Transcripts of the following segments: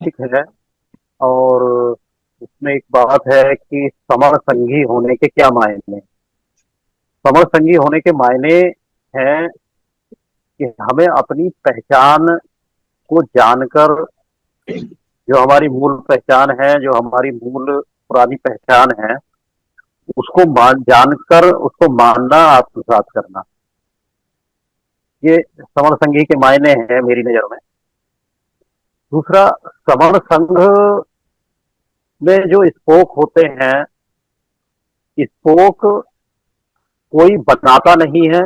ठीक है। और उसमें एक बात है कि समर संगी होने के क्या मायने। समर संगी होने के मायने हैं कि हमें अपनी पहचान को जानकर, जो हमारी मूल पहचान है, जो हमारी मूल पुरानी पहचान है, उसको मान जानकर उसको मानना, आत्मसात करना, ये समर संगी के मायने हैं मेरी नजर में। दूसरा, समर संघ में जो स्पोक होते हैं, स्पोक कोई बनाता नहीं है,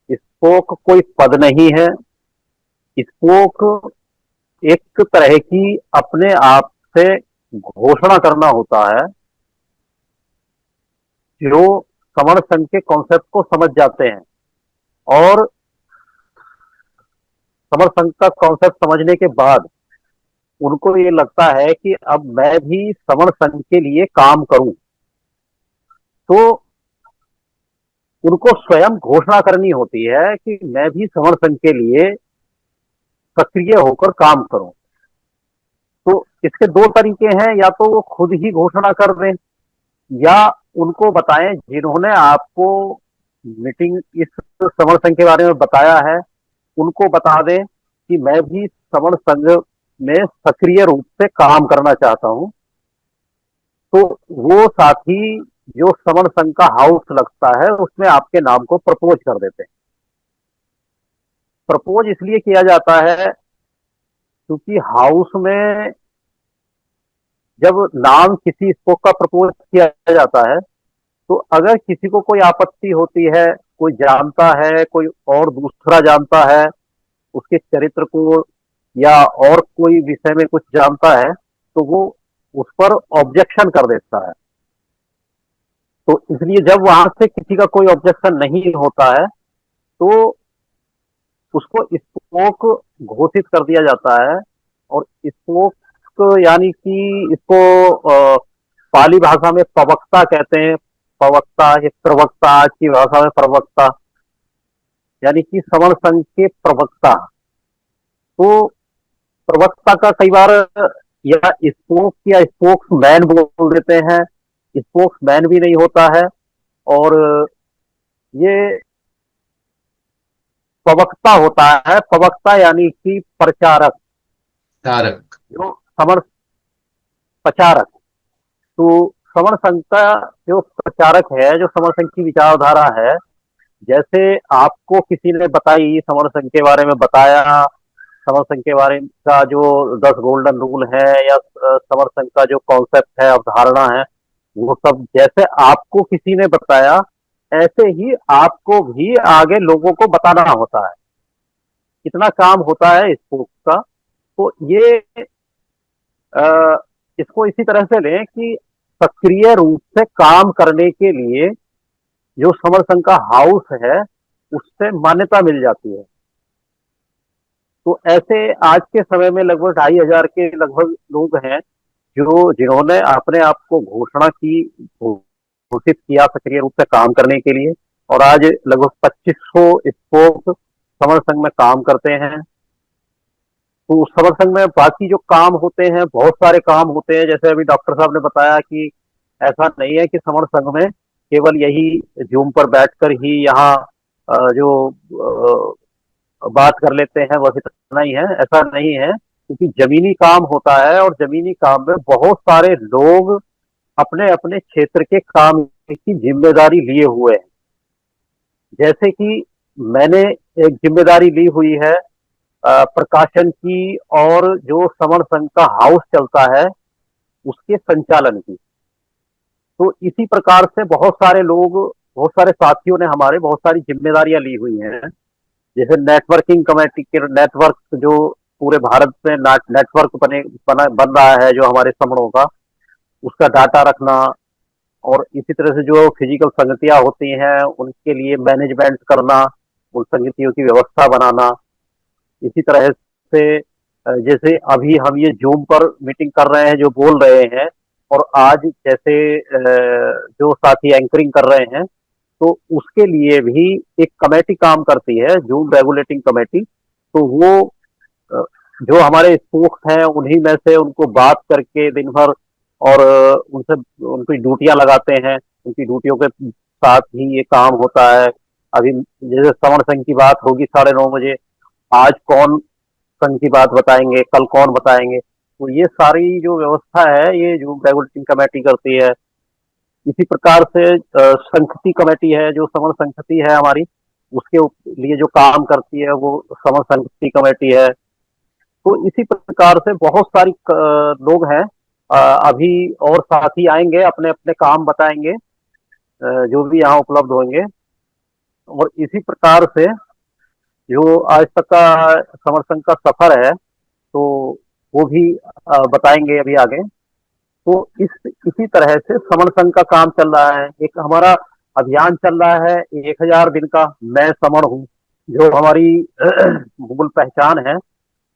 स्पोक कोई पद नहीं है। स्पोक एक तरह की अपने आप से घोषणा करना होता है। जो समर संघ के कॉन्सेप्ट को समझ जाते हैं और समर संघ का कॉन्सेप्ट समझने के बाद उनको ये लगता है कि अब मैं भी समर संघ के लिए काम करूं, तो उनको स्वयं घोषणा करनी होती है कि मैं भी समर संघ के लिए सक्रिय होकर काम करूं। तो इसके दो तरीके हैं, या तो वो खुद ही घोषणा कर दें, या उनको बताएं जिन्होंने आपको मीटिंग इस समर संघ के बारे में बताया है, उनको बता दें कि मैं भी समर संघ में सक्रिय रूप से काम करना चाहता हूं। तो वो साथी जो समर संघ का हाउस लगता है उसमें आपके नाम को प्रपोज कर देते हैं। प्रपोज इसलिए किया जाता है क्योंकि हाउस में जब नाम किसी स्पोक का प्रपोज किया जाता है, तो अगर किसी को कोई आपत्ति होती है, कोई जानता है, कोई और दूसरा जानता है उसके चरित्र को, या और कोई विषय में कुछ जानता है, तो वो उस पर ऑब्जेक्शन कर देता है। तो इसलिए जब वहां से किसी का कोई ऑब्जेक्शन नहीं होता है, तो उसको स्पोक घोषित कर दिया जाता है। और स्पोक यानी कि इसको पाली भाषा में प्रवक्ता कहते हैं। प्रवक्ता या प्रवक्ता, आज की भाषा में प्रवक्ता, यानी कि समर संघ के प्रवक्ता। तो प्रवक्ता का कई बार या स्पोक या स्पोक्स मैन बोल देते हैं, स्पोक्स मैन भी नहीं होता है। और ये प्रवक्ता होता है। प्रवक्ता यानी कि प्रचारक, तारक। जो समर प्रचारक। तो समर संघ का जो प्रचारक है, जो समर संघ की विचारधारा है, जैसे आपको किसी ने बताई, समर संघ के बारे में बताया, समर संघ के बारे का जो 10 गोल्डन रूल है, या समर संघ का जो कॉन्सेप्ट है, अवधारणा है, वो सब जैसे आपको किसी ने बताया, ऐसे ही आपको भी आगे लोगों को बताना होता है। कितना काम होता है स्पोक का। तो ये अ, इसको इसी तरह से लें कि सक्रिय रूप से काम करने के लिए जो समर संघ का हाउस है, उससे मान्यता मिल जाती है। तो ऐसे आज के समय में लगभग 2,500 के लगभग लोग हैं जो जिन्होंने अपने आप को घोषणा की, घोषित किया सक्रिय रूप से काम करने के लिए। और आज लगभग 2500 स्पोक समर संघ में काम करते हैं। तो उस समर संघ में बाकी जो काम होते हैं, बहुत सारे काम होते हैं। जैसे अभी डॉक्टर साहब ने बताया कि ऐसा नहीं है कि समर संघ में केवल यही जूम पर बैठकर ही यहाँ जो बात कर लेते हैं बस इतना ही है, ऐसा नहीं है। क्योंकि जमीनी काम होता है, और जमीनी काम में बहुत सारे लोग अपने अपने क्षेत्र के काम की जिम्मेदारी लिए हुए हैं। जैसे कि मैंने एक जिम्मेदारी ली हुई है प्रकाशन की, और जो समर संघ का हाउस चलता है उसके संचालन की। तो इसी प्रकार से बहुत सारे लोग, बहुत सारे साथियों ने हमारे बहुत सारी जिम्मेदारियां ली हुई हैं। जैसे नेटवर्किंग कमेटी के नेटवर्क, जो पूरे भारत में नेटवर्क बन रहा है जो हमारे समूहों का, उसका डाटा रखना। और इसी तरह से जो फिजिकल संगतियां होती हैं उनके लिए मैनेजमेंट करना, उन संगतियों की व्यवस्था बनाना। इसी तरह से जैसे अभी हम ये जूम पर मीटिंग कर रहे हैं, जो बोल रहे हैं, और आज जैसे जो साथी एंकरिंग कर रहे हैं, तो उसके लिए भी एक कमेटी काम करती है, जूम रेगुलेटिंग कमेटी। तो वो जो हमारे स्पोक्स हैं उन्हीं में से उनको बात करके दिन भर, और उनसे उनकी ड्यूटियां लगाते हैं, उनकी ड्यूटियों के साथ ही ये काम होता है। अभी जैसे श्रवण संघ की बात होगी 9:30 बजे, आज कौन संघ की बात बताएंगे, कल कौन बताएंगे, तो ये सारी जो व्यवस्था है ये जो रेगुलेटिंग कमेटी करती है। इसी प्रकार से संघति कमेटी है, जो समर संघति है हमारी, उसके लिए जो काम करती है वो समर संघति कमेटी है। तो इसी प्रकार से बहुत सारी लोग हैं। अभी और साथी आएंगे, अपने अपने काम बताएंगे, जो भी यहाँ उपलब्ध होंगे। और इसी प्रकार से जो आज तक का समर संघ का सफर है, तो वो भी बताएंगे अभी आगे। तो इसी तरह से समर संघ का काम चल रहा है। एक हमारा अभियान चल रहा है 1000 दिन का, मैं समर हूँ, जो हमारी मूल पहचान है,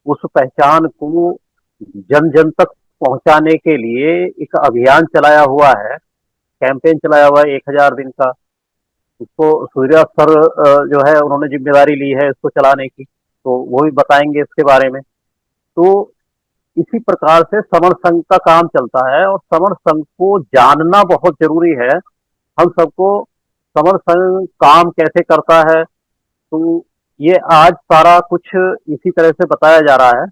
उस पहचान को जन जन तक पहुंचाने के लिए एक अभियान चलाया हुआ है, कैंपेन चलाया हुआ है 1000 दिन का। उसको सूर्या सर जो है उन्होंने जिम्मेदारी ली है इसको चलाने की, तो वो भी बताएंगे इसके बारे में। तो इसी प्रकार से समर संघ का काम चलता है, और समर संघ को जानना बहुत जरूरी है हम सबको। समर संघ काम कैसे करता है, तो ये आज सारा कुछ इसी तरह से बताया जा रहा है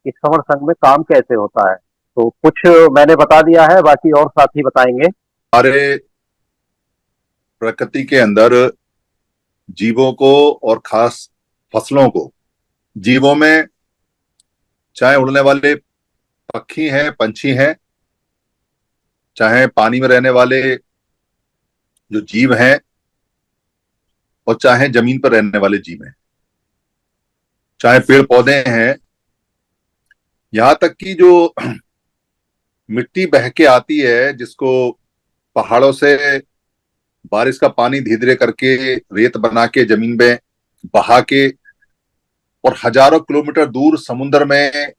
कि समर संघ में काम कैसे होता है। तो कुछ मैंने बता दिया है, बाकी और साथी बताएंगे। हमारे प्रकृति के अंदर जीवों को और खास फसलों को, जीवों में चाहे उड़ने वाले पक्षी हैं, पंछी हैं, चाहे पानी में रहने वाले जो जीव हैं, और चाहे जमीन पर रहने वाले जीव हैं, चाहे पेड़ पौधे हैं, यहां तक कि जो मिट्टी बह के आती है, जिसको पहाड़ों से बारिश का पानी धीरे धीरे करके रेत बना के जमीन में बहा के और हजारों किलोमीटर दूर समुद्र में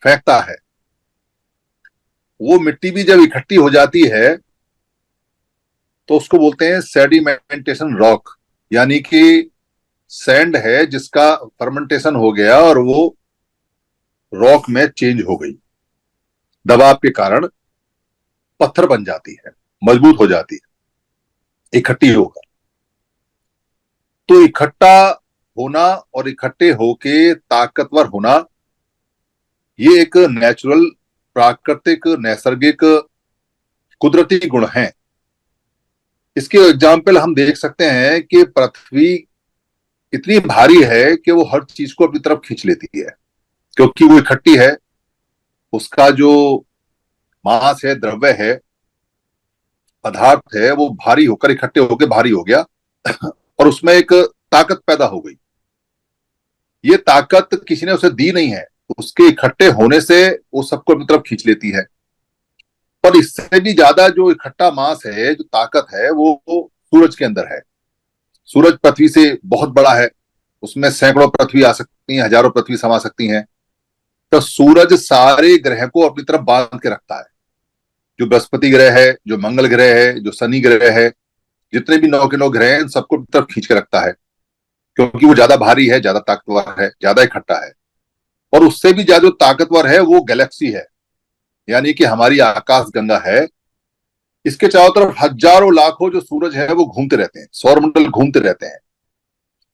फेंकता है, वो मिट्टी भी जब इकट्ठी हो जाती है तो उसको बोलते हैं सेडिमेंटेशन रॉक। यानी कि सैंड है जिसका फर्मेंटेशन हो गया और वो रॉक में चेंज हो गई, दबाव के कारण पत्थर बन जाती है, मजबूत हो जाती है इकट्ठी होकर। तो इकट्ठा होना और इकट्ठे होके ताकतवर होना, ये एक नेचुरल, प्राकृतिक, नैसर्गिक, कुदरती गुण हैं। इसके एग्जाम्पल हम देख सकते हैं कि पृथ्वी इतनी भारी है कि वो हर चीज को अपनी तरफ खींच लेती है, क्योंकि वो इकट्ठी है। उसका जो मास है, द्रव्य है, पदार्थ है, वो भारी होकर इकट्ठे होकर भारी हो गया और उसमें एक ताकत पैदा हो गई। ये ताकत किसी ने उसे दी नहीं है, उसके इकट्ठे होने से वो सबको अपनी तरफ खींच लेती है। पर इससे भी ज्यादा जो इकट्ठा मास है, जो ताकत है, वो सूरज के अंदर है। सूरज पृथ्वी से बहुत बड़ा है, उसमें सैकड़ों पृथ्वी आ सकती हैं, हजारों पृथ्वी समा सकती हैं। तो सूरज सारे ग्रह को अपनी तरफ बांध के रखता है। जो बृहस्पति ग्रह है, जो मंगल ग्रह है, जो शनि ग्रह है, जितने भी 9 के 9 ग्रह हैं, इन सबको अपनी तरफ खींच के रखता है, क्योंकि वो ज्यादा भारी है, ज्यादा ताकतवर है, ज्यादा इकट्ठा है। और उससे भी ज्यादा जो ताकतवर है वो गैलेक्सी है, यानी कि हमारी आकाश गंगा है। इसके चारों तरफ हजारों लाखों जो सूरज है वो घूमते रहते हैं, सौरमंडल घूमते रहते हैं।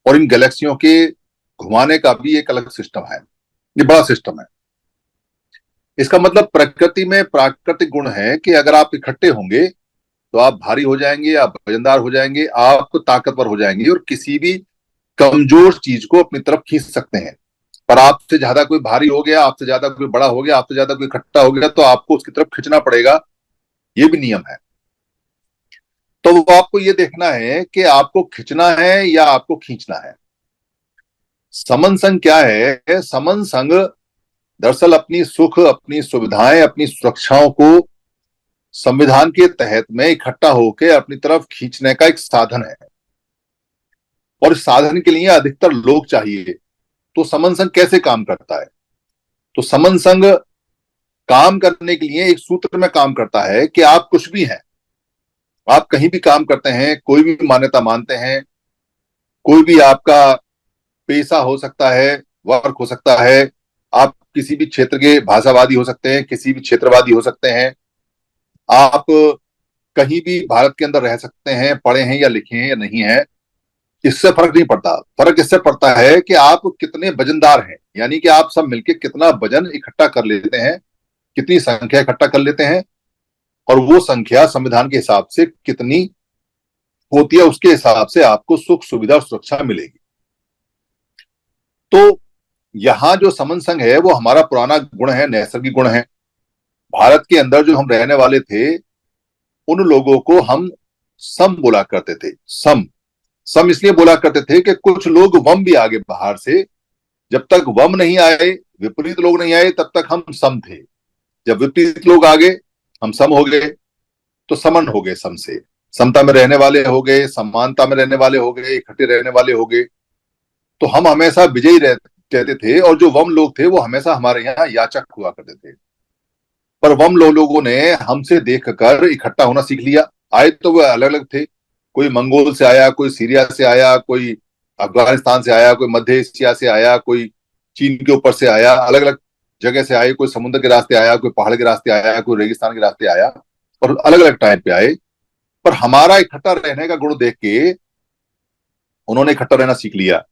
और इन गैलेक्सियों के घुमाने का भी एक अलग सिस्टम है, ये बड़ा सिस्टम है। इसका मतलब प्रकृति में प्राकृतिक गुण है कि अगर आप इकट्ठे होंगे तो आप भारी हो जाएंगे, आप वजनदार हो जाएंगे, आप ताकतवर हो जाएंगे और किसी भी कमजोर चीज को अपनी तरफ खींच सकते हैं। पर आपसे ज्यादा कोई भारी हो गया, आपसे ज्यादा कोई बड़ा हो गया, आपसे ज्यादा कोई इकट्ठा हो गया, तो आपको उसकी तरफ खींचना पड़ेगा। ये भी नियम है। तो वो आपको ये देखना है कि आपको खींचना है या आपको खींचना है। समन संघ क्या है? समन संघ दरअसल अपनी सुख, अपनी सुविधाएं, अपनी सुरक्षाओं को संविधान के तहत में इकट्ठा होकर अपनी तरफ खींचने का एक साधन है। और इस साधन के लिए अधिकतर लोग चाहिए। तो समन संघ कैसे काम करता है? तो समन संघ काम करने के लिए एक सूत्र में काम करता है कि आप कुछ भी हैं, आप कहीं भी काम करते हैं, कोई भी मान्यता मानते हैं, कोई भी आपका पेशा हो सकता है, वर्क हो सकता है, किसी भी क्षेत्र के भाषावादी हो सकते हैं, किसी भी क्षेत्रवादी हो सकते हैं, आप कहीं भी भारत के अंदर रह सकते हैं, पढ़े हैं या लिखे हैं या नहीं है, इससे फर्क नहीं पड़ता। फर्क इससे पड़ता है कि आप कितने वजनदार हैं, यानी कि आप सब मिलके कितना वजन इकट्ठा कर लेते हैं, कितनी संख्या इकट्ठा कर लेते हैं, और वो संख्या संविधान के हिसाब से कितनी होती है, उसके हिसाब से आपको सुख सुविधा और सुरक्षा मिलेगी। तो यहाँ जो समन संघ है वो हमारा पुराना गुण है, नैसर्गिक गुण है। भारत के अंदर जो हम रहने वाले थे, उन लोगों को हम सम बोला करते थे। सम सम इसलिए बोला करते थे कि कुछ लोग वम भी आगे बाहर से, जब तक वम नहीं आए, विपरीत लोग नहीं आए, तब तक हम सम थे। जब विपरीत लोग आ गए, हम सम हो गए, तो समन हो गए। सम से समता में रहने वाले हो गए, समानता में रहने वाले हो गए, इकट्ठे रहने वाले हो गए। तो हम हमेशा विजयी रहते थे, और जो वम लोग थे वो हमेशा हमारे यहाँ याचक हुआ करते थे। पर वम लोगों ने हमसे देखकर इकट्ठा होना सीख लिया। आए तो वो अलग अलग थे, कोई मंगोल से आया, कोई सीरिया से आया, कोई अफगानिस्तान से आया, कोई मध्य एशिया से आया, कोई चीन के ऊपर से आया, अलग अलग जगह से आए, कोई समुद्र के रास्ते आया, कोई पहाड़ के रास्ते आया, कोई रेगिस्तान के रास्ते आया, और अलग अलग टाइम पे आए। पर हमारा इकट्ठा रहने का गुण देख के उन्होंने इकट्ठा रहना सीख लिया।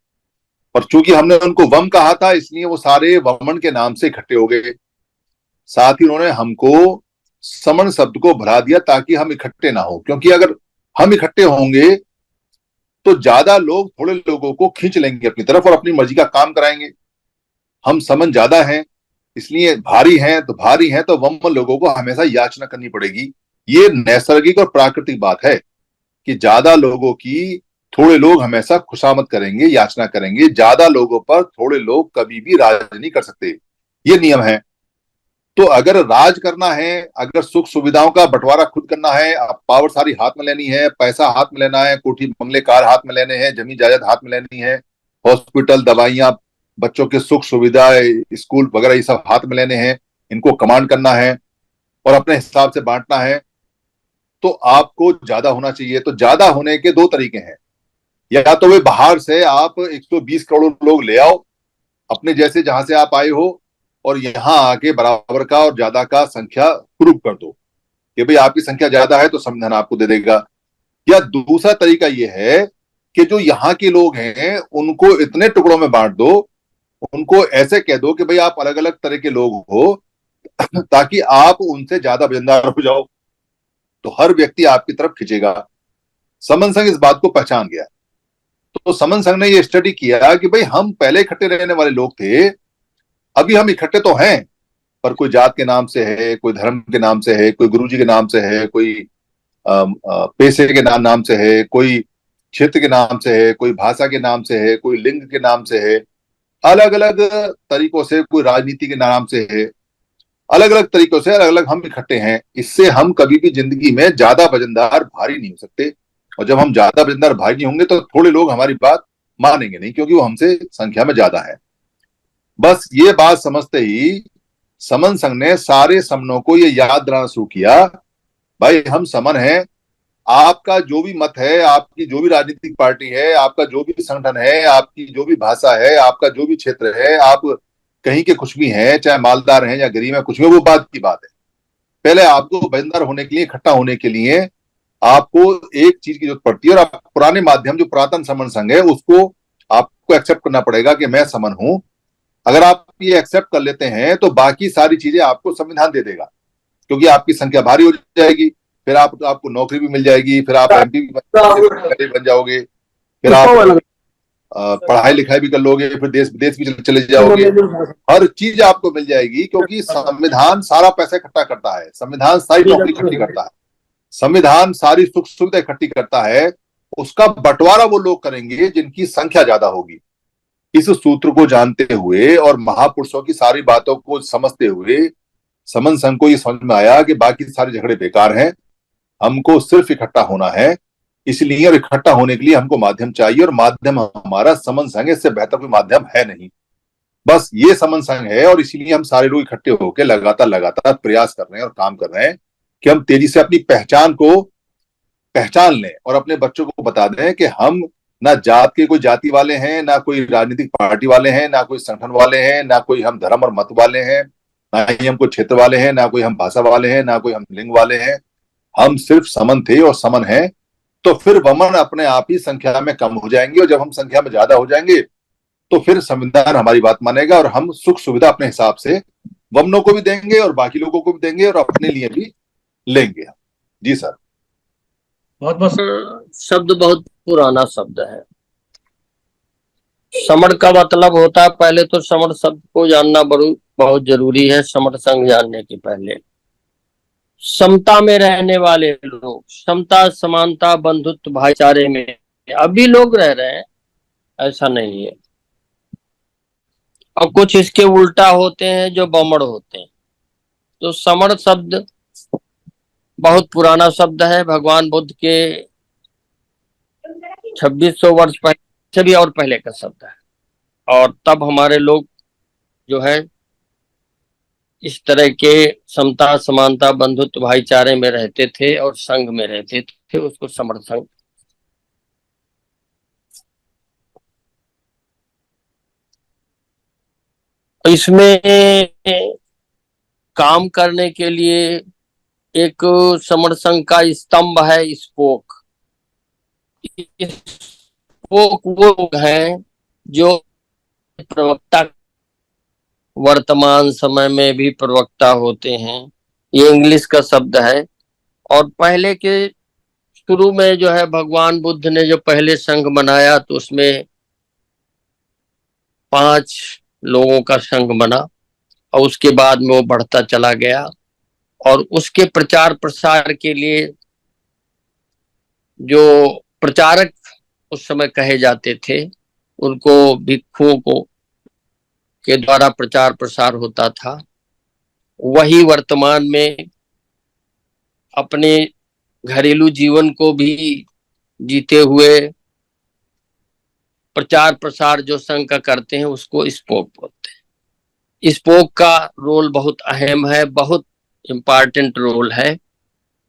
और चूंकि हमने उनको वम कहा था, इसलिए वो सारे वमन के नाम से इकट्ठे हो गए। साथ ही उन्होंने हमको समन शब्द को भुला दिया ताकि हम इकट्ठे ना हो, क्योंकि अगर हम इकट्ठे होंगे तो ज्यादा लोग थोड़े लोगों को खींच लेंगे अपनी तरफ और अपनी मर्जी का काम कराएंगे। हम समन ज्यादा हैं, इसलिए भारी हैं, तो भारी हैं तो वम लोगों को हमेशा याचना करनी पड़ेगी। ये नैसर्गिक और प्राकृतिक बात है कि ज्यादा लोगों की थोड़े लोग हमेशा खुशामद करेंगे, याचना करेंगे। ज्यादा लोगों पर थोड़े लोग कभी भी राज नहीं कर सकते, ये नियम है। तो अगर राज करना है, अगर सुख सुविधाओं का बंटवारा खुद करना है, पावर सारी हाथ में लेनी है, पैसा हाथ में लेना है, कोठी बंगले कार हाथ में लेने हैं, जमीन जायदाद हाथ में लेनी है, हॉस्पिटल, दवाइयां, बच्चों के सुख सुविधा, स्कूल वगैरह, ये सब हाथ में लेने हैं, इनको कमांड करना है और अपने हिसाब से बांटना है, तो आपको ज्यादा होना चाहिए। तो ज्यादा होने के दो तरीके हैं, या तो वे बाहर से आप 120 करोड़ लोग ले आओ अपने जैसे, जहां से आप आए हो, और यहां आके बराबर का और ज्यादा का संख्या प्रूव कर दो कि भाई आपकी संख्या ज्यादा है तो संविधान आपको दे देगा। या दूसरा तरीका यह है कि जो यहाँ के लोग हैं उनको इतने टुकड़ों में बांट दो, उनको ऐसे कह दो कि भाई आप अलग अलग तरह के लोग हो ताकि आप उनसे ज्यादा वजनदार हो जाओ, तो हर व्यक्ति आपकी तरफ खींचेगा। समन संघ इस बात को पहचान गया। तो समन संघ ने यह स्टडी किया कि भाई हम पहले इकट्ठे रहने वाले लोग थे, अभी हम इकट्ठे तो हैं, पर कोई जात के नाम से है, कोई धर्म के नाम से है, कोई गुरुजी के नाम से है, कोई पैसे के नाम से है, कोई क्षेत्र के नाम से है, कोई भाषा के नाम से है, कोई लिंग के नाम से है, अलग अलग तरीकों से, कोई राजनीति के नाम से है, अलग अलग तरीकों से अलग अलग हम इकट्ठे हैं। इससे हम कभी भी जिंदगी में ज्यादा वजनदार भारी नहीं हो सकते, और जब हम ज्यादा वजनदार भारी नहीं होंगे तो थोड़े लोग हमारी बात मानेंगे नहीं, क्योंकि वो हमसे संख्या में ज्यादा है। बस ये बात समझते ही समन संघ ने सारे समनों को ये याद दिलाना शुरू किया, भाई हम समन हैं, आपका जो भी मत है, आपकी जो भी राजनीतिक पार्टी है, आपका जो भी संगठन है, आपकी जो भी भाषा है, आपका जो भी क्षेत्र है, आप कहीं के कुछ भी हैं, चाहे मालदार हैं या गरीब हैं, कुछ भी, वो बात की बात है। पहले आपको वजनदार होने के लिए, इकट्ठा होने के लिए आपको एक चीज की जरूरत पड़ती है, और आप पुराने माध्यम जो पुरातन समन संघ है उसको आपको एक्सेप्ट करना पड़ेगा कि मैं समन हूं। अगर आप ये एक्सेप्ट कर लेते हैं तो बाकी सारी चीजें आपको संविधान दे देगा, क्योंकि आपकी संख्या भारी हो जाएगी, फिर आपको नौकरी भी मिल जाएगी, फिर आप एमपी भी बन जाओगे, फिर आप पढ़ाई लिखाई भी कर लोगे, फिर देश विदेश भी चले जाओगे, हर चीज आपको मिल जाएगी, क्योंकि संविधान सारा पैसा इकट्ठा करता है, संविधान सारी नौकरी इकट्ठी करता है, संविधान सारी सुख सुविधा इकट्ठी करता है। उसका बंटवारा वो लोग करेंगे जिनकी संख्या ज्यादा होगी। इस सूत्र को जानते हुए और महापुरुषों की सारी बातों को समझते हुए समन संघ को ये समझ में आया कि बाकी सारे झगड़े बेकार हैं, हमको सिर्फ इकट्ठा होना है। इसलिए, और इकट्ठा होने के लिए हमको माध्यम चाहिए, और माध्यम हमारा समन संघ है, इससे बेहतर कोई माध्यम है नहीं। बस ये समन संघ है, और इसीलिए हम सारे लोग इकट्ठे होकर लगातार प्रयास कर रहे हैं और काम कर रहे हैं कि हम तेजी से अपनी पहचान को पहचान लें और अपने बच्चों को बता दें कि हम ना जात के कोई जाति वाले हैं, ना कोई राजनीतिक पार्टी वाले हैं, ना कोई संगठन वाले हैं, ना कोई हम धर्म और मत वाले हैं, ना ही हम कोई क्षेत्र वाले हैं, ना कोई हम भाषा वाले हैं, ना कोई हम लिंग वाले हैं। हम सिर्फ समन थे और समन हैं। तो फिर वमन अपने आप ही संख्या में कम हो जाएंगे, और जब हम संख्या में ज्यादा हो जाएंगे तो फिर संविधान हमारी बात मानेगा, और हम सुख सुविधा अपने हिसाब से वमनों को भी देंगे और बाकी लोगों को भी देंगे और अपने लिए भी लेंगे। जी सर। बहुत बहुत शब्द बहुत पुराना शब्द है। समण का मतलब होता है, पहले तो समण शब्द को जानना बहुत जरूरी है। समण संघ जानने के पहले समता में रहने वाले लोग, समता समानता बंधुत्व भाईचारे में अभी लोग रह रहे हैं, ऐसा नहीं है। और कुछ इसके उल्टा होते हैं जो बमड़ होते हैं। तो समण शब्द बहुत पुराना शब्द है। भगवान बुद्ध के 2600 वर्ष पहले से भी और पहले का शब्द है। और तब हमारे लोग जो है इस तरह के समता समानता बंधुत्व भाईचारे में रहते थे और संघ में रहते थे, उसको समण संघ। इसमें काम करने के लिए एक समण संघ का स्तंभ है स्पोक। स्पोक वो लोग हैं जो प्रवक्ता, वर्तमान समय में भी प्रवक्ता होते हैं। ये इंग्लिश का शब्द है। और पहले के शुरू में जो है भगवान बुद्ध ने जो पहले संघ बनाया तो उसमें 5 लोगों का संघ बना, और उसके बाद में वो बढ़ता चला गया। और उसके प्रचार प्रसार के लिए जो प्रचारक उस समय कहे जाते थे, उनको भिक्षुओं को के द्वारा प्रचार प्रसार होता था। वही वर्तमान में अपने घरेलू जीवन को भी जीते हुए प्रचार प्रसार जो संघ का करते हैं उसको स्पोक बोलते हैं। स्पोक का रोल बहुत अहम है, बहुत इम्पोर्टेंट रोल है।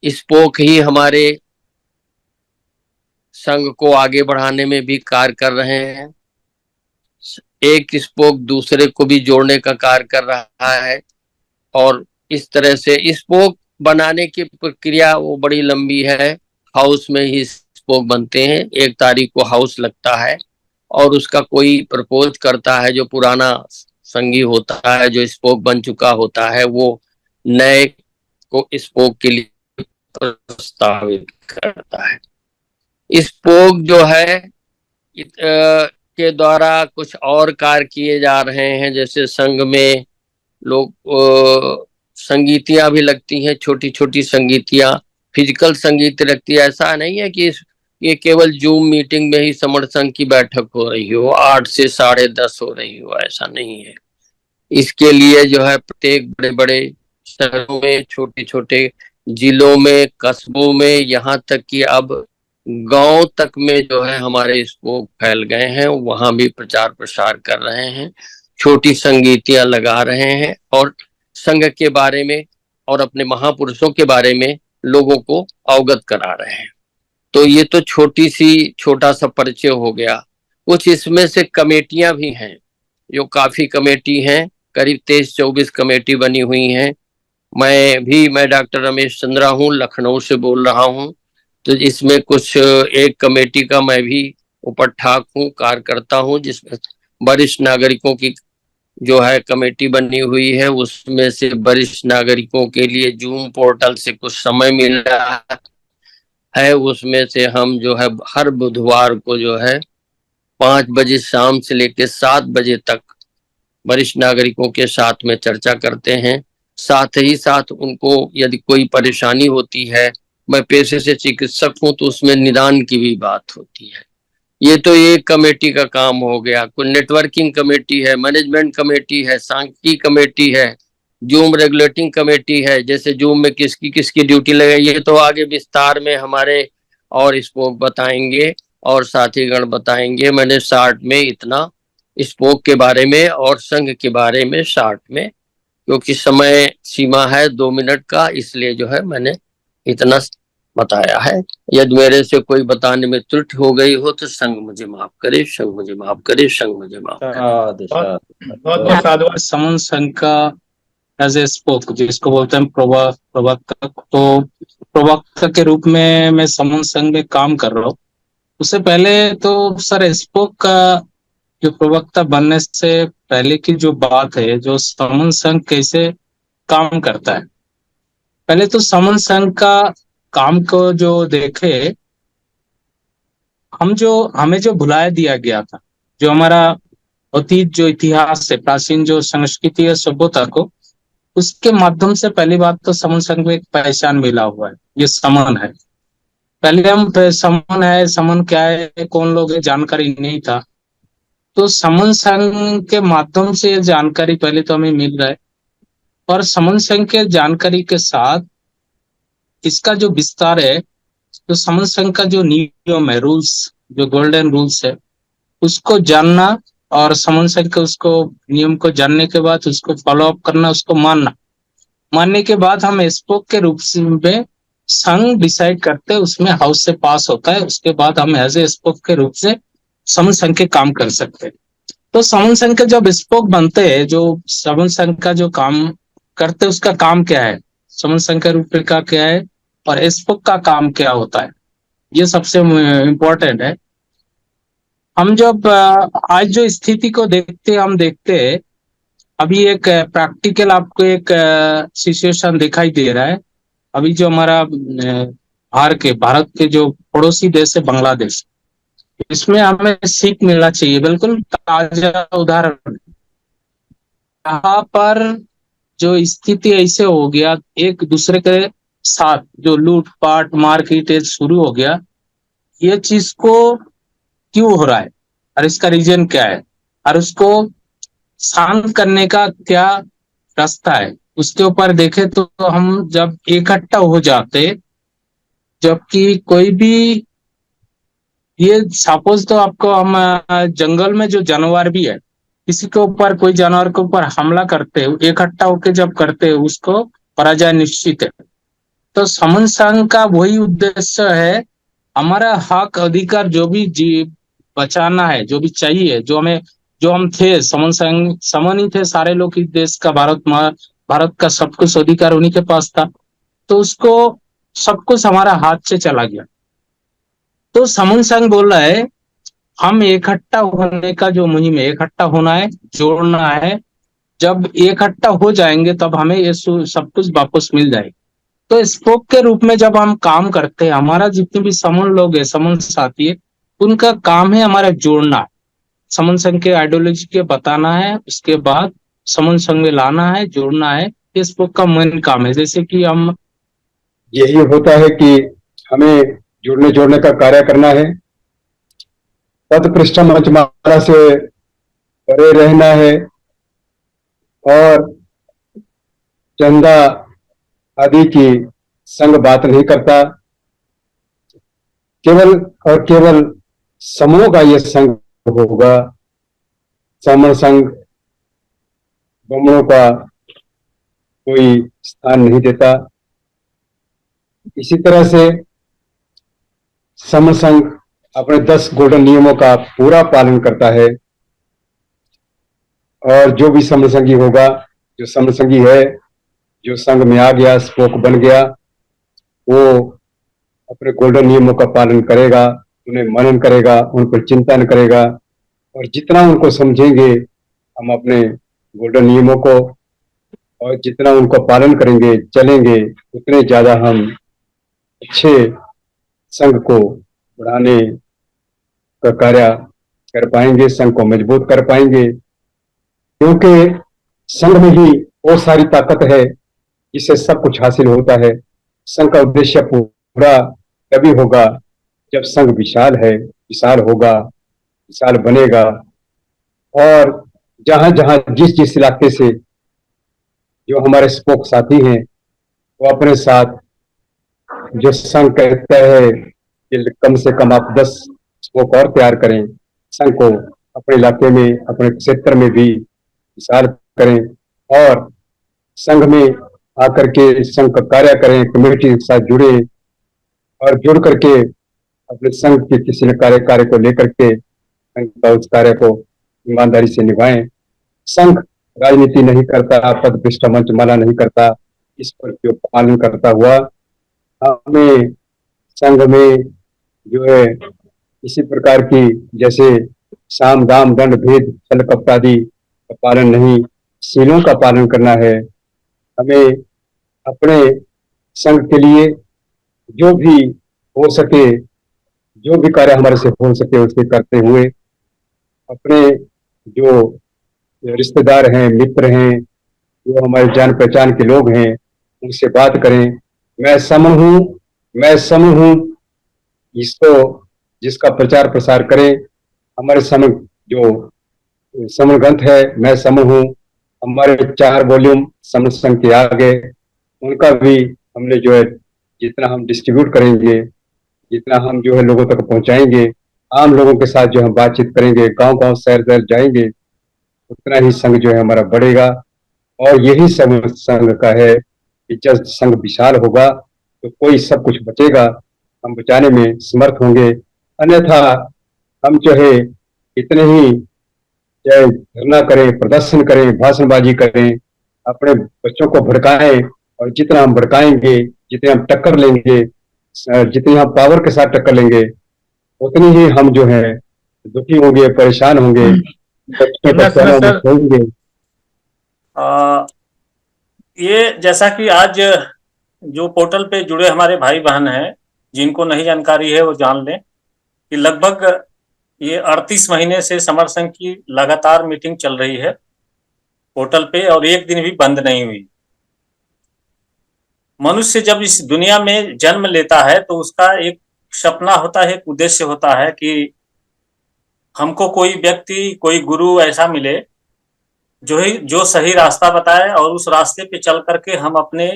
स्पोक ही हमारे संघ को आगे बढ़ाने में भी कार्य कर रहे हैं। एक स्पोक दूसरे को भी जोड़ने का कार्य कर रहा है। और इस तरह से स्पोक बनाने की प्रक्रिया वो बड़ी लंबी है। हाउस में ही स्पोक बनते हैं। 1 तारीख को हाउस लगता है और उसका कोई प्रपोज करता है, जो पुराना संघी होता है, जो स्पोक बन चुका होता है, वो नए को स्पोक के लिए प्रस्तावित करता है। स्पोक जो है के द्वारा कुछ और कार्य किए जा रहे हैं। जैसे संघ में लोग संगीतियां भी लगती हैं, छोटी छोटी संगीतियां, फिजिकल संगीत लगती है। ऐसा नहीं है कि ये केवल जूम मीटिंग में ही समण संघ की बैठक हो रही हो, 8 से 10:30 हो रही हो, ऐसा नहीं है। इसके लिए जो है प्रत्येक बड़े बड़े शहरों में, छोटे छोटे जिलों में, कस्बों में, यहाँ तक कि अब गांव तक में जो है हमारे स्पोक फैल गए हैं। वहां भी प्रचार प्रसार कर रहे हैं, छोटी संगीतियां लगा रहे हैं और संघ के बारे में और अपने महापुरुषों के बारे में लोगों को अवगत करा रहे हैं। तो ये तो छोटा सा परिचय हो गया। कुछ इसमें से कमेटियां भी हैं, जो काफी कमेटी हैं, करीब 23-24 कमेटी बनी हुई हैं। मैं डॉक्टर रमेश चंद्रा हूँ, लखनऊ से बोल रहा हूँ। तो इसमें कुछ एक कमेटी का मैं भी उपठाक हूँ, कार्य करता हूँ, जिसमें वरिष्ठ नागरिकों की जो है कमेटी बनी हुई है। उसमें से वरिष्ठ नागरिकों के लिए जूम पोर्टल से कुछ समय मिल रहा है। उसमें से हम जो है हर बुधवार को जो है 5 बजे शाम से लेकर 7 बजे तक वरिष्ठ नागरिकों के साथ में चर्चा करते हैं। साथ ही साथ उनको यदि कोई परेशानी होती है, मैं पेशे से चिकित्सक हूं, तो उसमें निदान की भी बात होती है। ये तो एक कमेटी का काम हो गया। कुछ नेटवर्किंग कमेटी है, मैनेजमेंट कमेटी है, सांख्यिकी कमेटी है, जूम रेगुलेटिंग कमेटी है। जैसे जूम में किसकी किसकी ड्यूटी लगे, ये तो आगे विस्तार में हमारे और स्पोक बताएंगे और साथीगण बताएंगे। मैंने शार्ट में इतना स्पोक के बारे में और संघ के बारे में शार्ट में, क्योंकि समय सीमा है 2 मिनट का, इसलिए जो है मैंने इतना बताया है। यदि मेरे से कोई बताने में त्रुटि हो गई हो तो संग मुझे माफ करे, संग मुझे माफ करे, संग मुझे माफ करे। बहुत बहुत साधुवाद। समन संघ का एज ए स्पोक, जिसको बोलते हैं प्रवक्ता, तो प्रवक्ता के रूप में मैं समन संघ में काम कर रहा हूँ। उससे पहले तो सर स्पोक का जो प्रवक्ता बनने से पहले की जो बात है, जो समन संघ कैसे काम करता है, पहले तो समन संघ का काम को जो देखे, हमें जो भुलाया दिया गया था, जो हमारा अतीत जो इतिहास है, प्राचीन जो संस्कृति है, सभ्यता को, उसके माध्यम से पहली बात तो समन संघ में एक पहचान मिला हुआ है, ये समन है। पहले हम समन है, समन क्या है, कौन लोग है, जानकारी नहीं था। तो समन संघ के माध्यम से ये जानकारी पहले तो हमें मिल रहा है, और समन संघ के जानकारी के साथ इसका जो विस्तार है, तो समन संघ का जो नियम है, रूल्स, जो गोल्डन रूल्स है, उसको जानना, और समन संघ के उसको नियम को जानने के बाद उसको फॉलो अप करना, उसको मानने के बाद हम स्पोक के रूप में संघ डिसाइड करते हैं, उसमें हाउस से पास होता है, उसके बाद हम एज ए स्पोक के रूप से समन संघ के काम कर सकते हैं। तो समन संघ के जब स्पोक बनते हैं, जो समन संघ का जो काम करते हैं, उसका काम क्या है, समन संघ का रूपरेखा क्या है, और स्पोक का काम क्या होता है, ये सबसे इम्पोर्टेंट है। हम जब आज जो स्थिति को देखते हैं, हम देखते हैं अभी एक प्रैक्टिकल आपको एक सिचुएशन दिखाई दे रहा है। अभी जो हमारा भारत के जो पड़ोसी देश है बांग्लादेश, इसमें हमें सीख मिलना चाहिए। बिल्कुल ताजा उदाहरण, यहाँ पर जो स्थिति ऐसे हो गया, एक दूसरे के साथ जो लूटपाट मारपीट शुरू हो गया, ये चीज को क्यों हो रहा है और इसका रीजन क्या है, और उसको शांत करने का क्या रास्ता है, उसके ऊपर देखे तो हम जब इकट्ठा हो जाते, जबकि कोई भी, ये सपोज तो आपको हम जंगल में जो जानवर भी है, किसी के ऊपर, कोई जानवर के ऊपर हमला करते हैं, इकट्ठा होकर जब करते हैं, उसको पराजय निश्चित है। तो समन संघ का वही उद्देश्य है, हमारा हक अधिकार जो भी बचाना है, जो भी चाहिए, जो हम थे, समन ही थे सारे लोग इस देश का, भारत का सब कुछ अधिकार उन्हीं के पास था, तो उसको सब कुछ हमारा हाथ से चला गया। तो समन संघ बोल रहा है, हम इकट्ठा होने का जो मुहिम है, इकट्ठा होना है, जोड़ना है, जब इकट्ठा हो जाएंगे तब हमें ये सब कुछ वापस मिल जाएगा। तो स्पोक के रूप में जब हम काम करते हैं, हमारा जितने भी समन लोग है, समन साथी है, उनका काम है हमारा जोड़ना, समन संघ के आइडियोलॉजी के बताना है, उसके बाद समन संघ में लाना है, जोड़ना है, ये स्पोक का मेन काम है। जैसे कि हम, यही होता है कि हमें जुड़ने जोड़ने का कार्य करना है, पथ पृष्ठ मंचमाला से परे रहना है, और चंदा आदि की संग बात नहीं करता, केवल और केवल समूह का यह संग होगा। समन संघ बमनों का कोई स्थान नहीं देता। इसी तरह से समन संघ अपने 10 गोल्डन नियमों का पूरा पालन करता है, और जो भी समन संघी होगा, जो समन संघी है, जो संघ में आ गया, स्पोक बन गया, वो अपने गोल्डन नियमों का पालन करेगा, उन्हें मनन करेगा, उन पर चिंतन करेगा, और जितना उनको समझेंगे हम अपने गोल्डन नियमों को, और जितना उनको पालन करेंगे, चलेंगे, उतने ज्यादा हम अच्छे संघ को बढ़ाने का कार्य कर पाएंगे, संघ को मजबूत कर पाएंगे, क्योंकि संघ में ही वो सारी ताकत है जिससे सब कुछ हासिल होता है। संघ का उद्देश्य पूरा तभी होगा जब संघ विशाल है, विशाल होगा, विशाल बनेगा, और जहां जहां जिस इलाके से जो हमारे स्पोक साथी हैं, वो अपने साथ जो संघ कहता है कि कम से कम आप 10 स्पोक और तैयार करें, संघ को अपने इलाके में, अपने क्षेत्र में भी विशाल करें, और संघ में आकर के संघ का कार्य करें, कमेटी के साथ जुड़े, और जुड़ करके अपने संघ के किसी न कार्य को लेकर के संघ का उस कार्य को ईमानदारी से निभाएं। संघ राजनीति नहीं करता, पद भ्रष्ट मंच माला नहीं करता, इस पर जो पालन करता हुआ हमें संघ में जो है इसी प्रकार की जैसे साम दाम दंड भेद छल कपट आदि का पालन नहीं, सीलों का पालन करना है। हमें अपने संघ के लिए जो भी हो सके, जो भी कार्य हमारे से हो सके उसके करते हुए अपने जो रिश्तेदार हैं, मित्र हैं, जो हमारे जान पहचान के लोग हैं, उनसे बात करें। मैं सम हूँ इसको जिसका प्रचार प्रसार करें। हमारे समण जो समण ग्रंथ है मैं सम हूँ, हमारे 4 वॉल्यूम समण संघ के आ गए, उनका भी हमने जो है जितना हम डिस्ट्रीब्यूट करेंगे, जितना हम जो है लोगों तक पहुंचाएंगे, आम लोगों के साथ जो हम बातचीत करेंगे, गांव-गांव शहर-शहर जाएंगे, उतना ही संघ जो है हमारा बढ़ेगा। और यही संघ का है कि जब संघ विशाल होगा तो कोई सब कुछ बचेगा, हम बचाने में समर्थ होंगे। अन्यथा हम जो है इतने ही चाहे धरना करें, प्रदर्शन करें, भाषणबाजी करें, अपने बच्चों को भड़काएं, और जितना हम भड़काएंगे, जितने हम टक्कर लेंगे, जितनी हम पावर के साथ टक्कर लेंगे, उतनी ही हम जो है दुखी होंगे, परेशान होंगे, बच्चों को कहना सर, होंगे। ये जैसा कि आज जो पोर्टल पे जुड़े हमारे भाई बहन हैं, जिनको नहीं जानकारी है वो जान लें कि लगभग ये 38 महीने से समर संघ की लगातार मीटिंग चल रही है पोर्टल पे, और एक दिन भी बंद नहीं हुई। मनुष्य जब इस दुनिया में जन्म लेता है तो उसका एक सपना होता है, एक उद्देश्य होता है कि हमको कोई व्यक्ति, कोई गुरु ऐसा मिले जो सही रास्ता बताए, और उस रास्ते पे चल करके हम अपने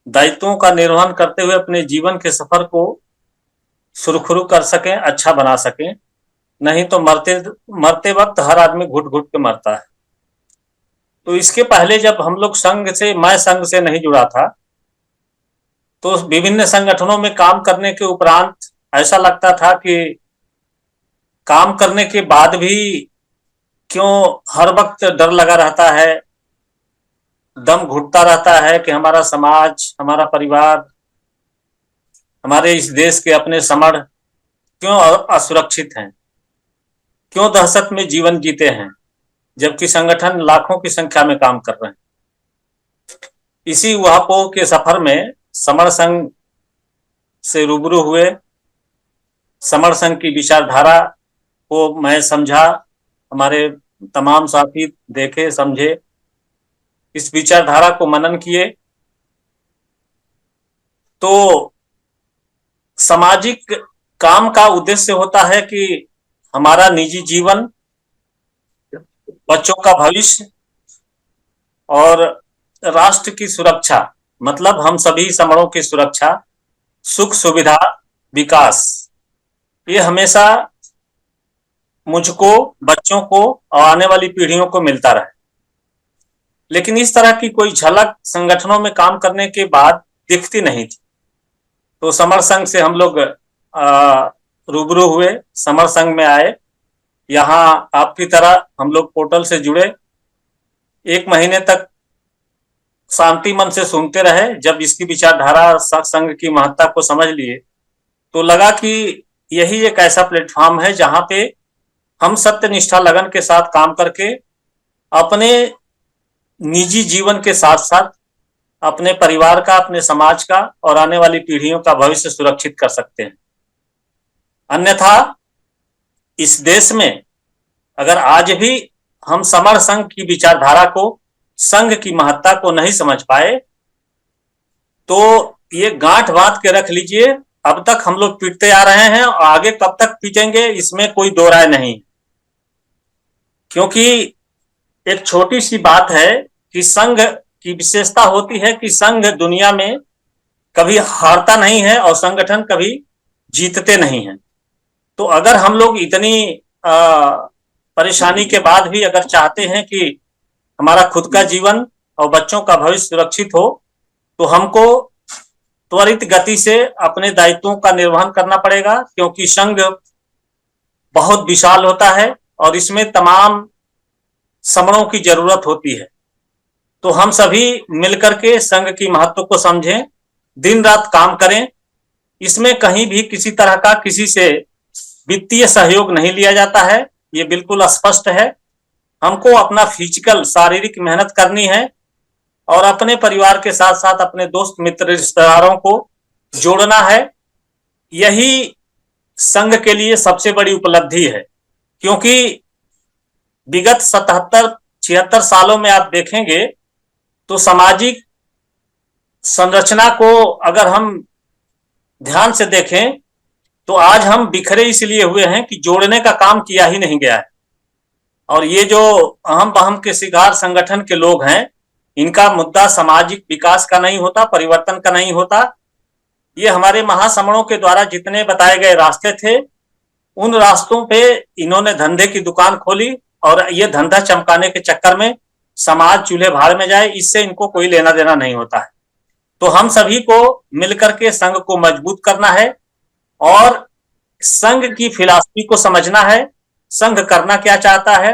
दायित्वों का निर्वहन करते हुए अपने जीवन के सफर को सुरखुरु कर सकें, अच्छा बना सकें। नहीं तो मरते वक्त हर आदमी घुट घुट के मरता है। तो इसके पहले जब हम लोग मैं संघ से नहीं जुड़ा था, तो विभिन्न संगठनों में काम करने के उपरांत ऐसा लगता था कि काम करने के बाद भी क्यों हर वक्त डर लगा रहता है, दम घुटता रहता है कि हमारा समाज, हमारा परिवार, हमारे इस देश के अपने समण क्यों असुरक्षित हैं, क्यों दहशत में जीवन जीते हैं, जबकि संगठन लाखों की संख्या में काम कर रहे हैं। इसी उहापोह के सफर में समर संघ से रूबरू हुए, समर संघ की विचारधारा को मैं समझा, हमारे तमाम साथी देखे, समझे, इस विचारधारा को मनन किए। तो सामाजिक काम का उद्देश्य होता है कि हमारा निजी जीवन, बच्चों का भविष्य और राष्ट्र की सुरक्षा, मतलब हम सभी समणों की सुरक्षा, सुख सुविधा, विकास, ये हमेशा मुझको, बच्चों को और आने वाली पीढ़ियों को मिलता रहे। लेकिन इस तरह की कोई झलक संगठनों में काम करने के बाद दिखती नहीं थी। तो समर संघ से हम लोग रूबरू हुए, समर संघ में आए, यहाँ आपकी तरह हम लोग पोर्टल से जुड़े, 1 महीने तक शांति मन से सुनते रहे। जब इसकी विचारधारा, संघ की महत्ता को समझ लिए तो लगा कि यही एक ऐसा प्लेटफॉर्म है जहां पे हम सत्यनिष्ठा लगन के साथ काम करके अपने निजी जीवन के साथ साथ अपने परिवार का, अपने समाज का और आने वाली पीढ़ियों का भविष्य सुरक्षित कर सकते हैं। अन्यथा इस देश में अगर आज भी हम समर संघ की विचारधारा को, संघ की महत्ता को नहीं समझ पाए तो ये गांठ बांध के रख लीजिए, अब तक हम लोग पीटते आ रहे हैं और आगे कब तक पीटेंगे इसमें कोई दो राय नहीं। क्योंकि एक छोटी सी बात है कि संघ की विशेषता होती है कि संघ दुनिया में कभी हारता नहीं है और संगठन कभी जीतते नहीं हैं। तो अगर हम लोग इतनी परेशानी के बाद भी अगर चाहते हैं कि हमारा खुद का जीवन और बच्चों का भविष्य सुरक्षित हो, तो हमको त्वरित गति से अपने दायित्वों का निर्वहन करना पड़ेगा, क्योंकि संघ बहुत विशाल होता है और इसमें तमाम समणों की जरूरत होती है। तो हम सभी मिलकर के संघ की महत्व को समझें, दिन रात काम करें। इसमें कहीं भी किसी तरह का किसी से वित्तीय सहयोग नहीं लिया जाता है, ये बिल्कुल स्पष्ट है। हमको अपना फिजिकल शारीरिक मेहनत करनी है और अपने परिवार के साथ साथ अपने दोस्त मित्र रिश्तेदारों को जोड़ना है। यही संघ के लिए सबसे बड़ी उपलब्धि है, क्योंकि विगत 77-76 सालों में आप देखेंगे तो सामाजिक संरचना को अगर हम ध्यान से देखें तो आज हम बिखरे इसलिए हुए हैं कि जोड़ने का काम किया ही नहीं गया है। और ये जो अहम बहम के शिकार संगठन के लोग हैं, इनका मुद्दा सामाजिक विकास का नहीं होता, परिवर्तन का नहीं होता। ये हमारे महासमणों के द्वारा जितने बताए गए रास्ते थे, उन रास्तों पे इन्होंने धंधे की दुकान खोली और ये धंधा चमकाने के चक्कर में समाज चूल्हे भाड़ में जाए, इससे इनको कोई लेना देना नहीं होता है। तो हम सभी को मिलकर के संघ को मजबूत करना है और संघ की फिलॉसफी को समझना है, संघ करना क्या चाहता है।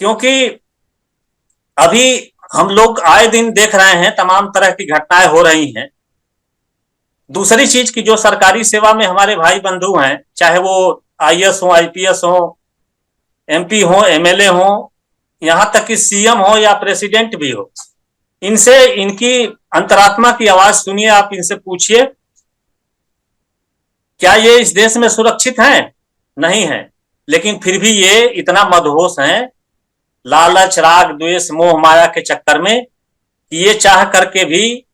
क्योंकि अभी हम लोग आए दिन देख रहे हैं तमाम तरह की घटनाएं हो रही हैं। दूसरी चीज की जो सरकारी सेवा में हमारे भाई बंधु हैं, चाहे वो आईएएस हो, आईपीएस हो, एमपी हो, एमएलए हो, यहां तक कि सीएम हो या प्रेसिडेंट भी हो, इनसे इनकी अंतरात्मा की आवाज सुनिए, आप इनसे पूछिए क्या ये इस देश में सुरक्षित हैं? नहीं है। लेकिन फिर भी ये इतना मदहोश हैं लालच, राग, द्वेष, मोह माया के चक्कर में कि ये चाह करके भी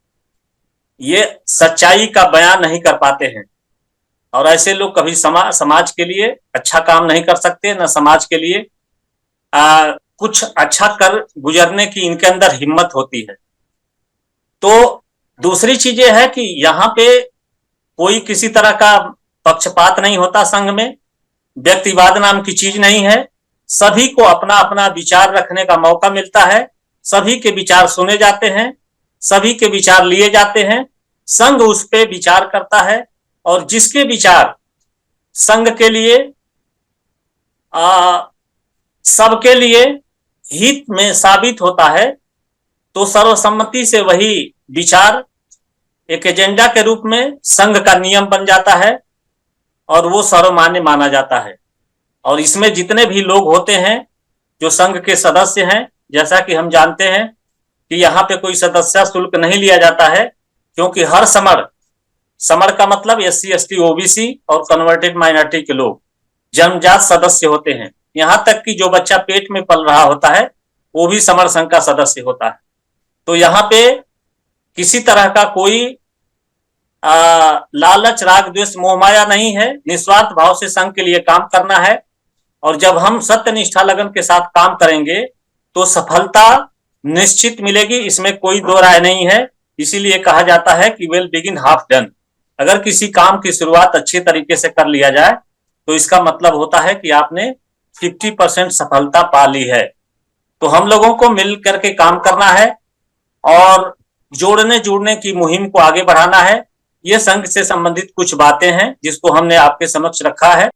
ये सच्चाई का बयान नहीं कर पाते हैं। और ऐसे लोग कभी समाज के लिए अच्छा काम नहीं कर सकते, न समाज के लिए कुछ अच्छा कर गुजरने की इनके अंदर हिम्मत होती है। तो दूसरी चीज ये है कि यहाँ पे कोई किसी तरह का पक्षपात नहीं होता, संघ में व्यक्तिवाद नाम की चीज नहीं है। सभी को अपना अपना विचार रखने का मौका मिलता है, सभी के विचार सुने जाते हैं, सभी के विचार लिए जाते हैं, संघ उस पर विचार करता है और जिसके विचार संघ के लिए सबके लिए हित में साबित होता है, तो सर्वसम्मति से वही विचार एक एजेंडा के रूप में संघ का नियम बन जाता है और वो सर्वमान्य माना जाता है। और इसमें जितने भी लोग होते हैं जो संघ के सदस्य हैं, जैसा कि हम जानते हैं कि यहाँ पे कोई सदस्य शुल्क नहीं लिया जाता है, क्योंकि हर समर का मतलब SC ST OBC और कन्वर्टेड माइनॉरिटी के लोग जन्मजात सदस्य होते हैं। यहाँ तक कि जो बच्चा पेट में पल रहा होता है वो भी समर संघ का सदस्य होता है। तो यहाँ पे किसी तरह का कोई लालच, राग, द्वेष, मोह माया नहीं है। निस्वार्थ भाव से संघ के लिए काम करना है और जब हम सत्य निष्ठा लगन के साथ काम करेंगे तो सफलता निश्चित मिलेगी, इसमें कोई दो राय नहीं है। इसीलिए कहा जाता है कि वेल बिगिन हाफ डन। अगर किसी काम की शुरुआत अच्छे तरीके से कर लिया जाए तो इसका मतलब होता है कि आपने 50% सफलता पा ली है। तो हम लोगों को मिल करके काम करना है और जोड़ने जुड़ने की मुहिम को आगे बढ़ाना है। ये संघ से संबंधित कुछ बातें हैं जिसको हमने आपके समक्ष रखा है।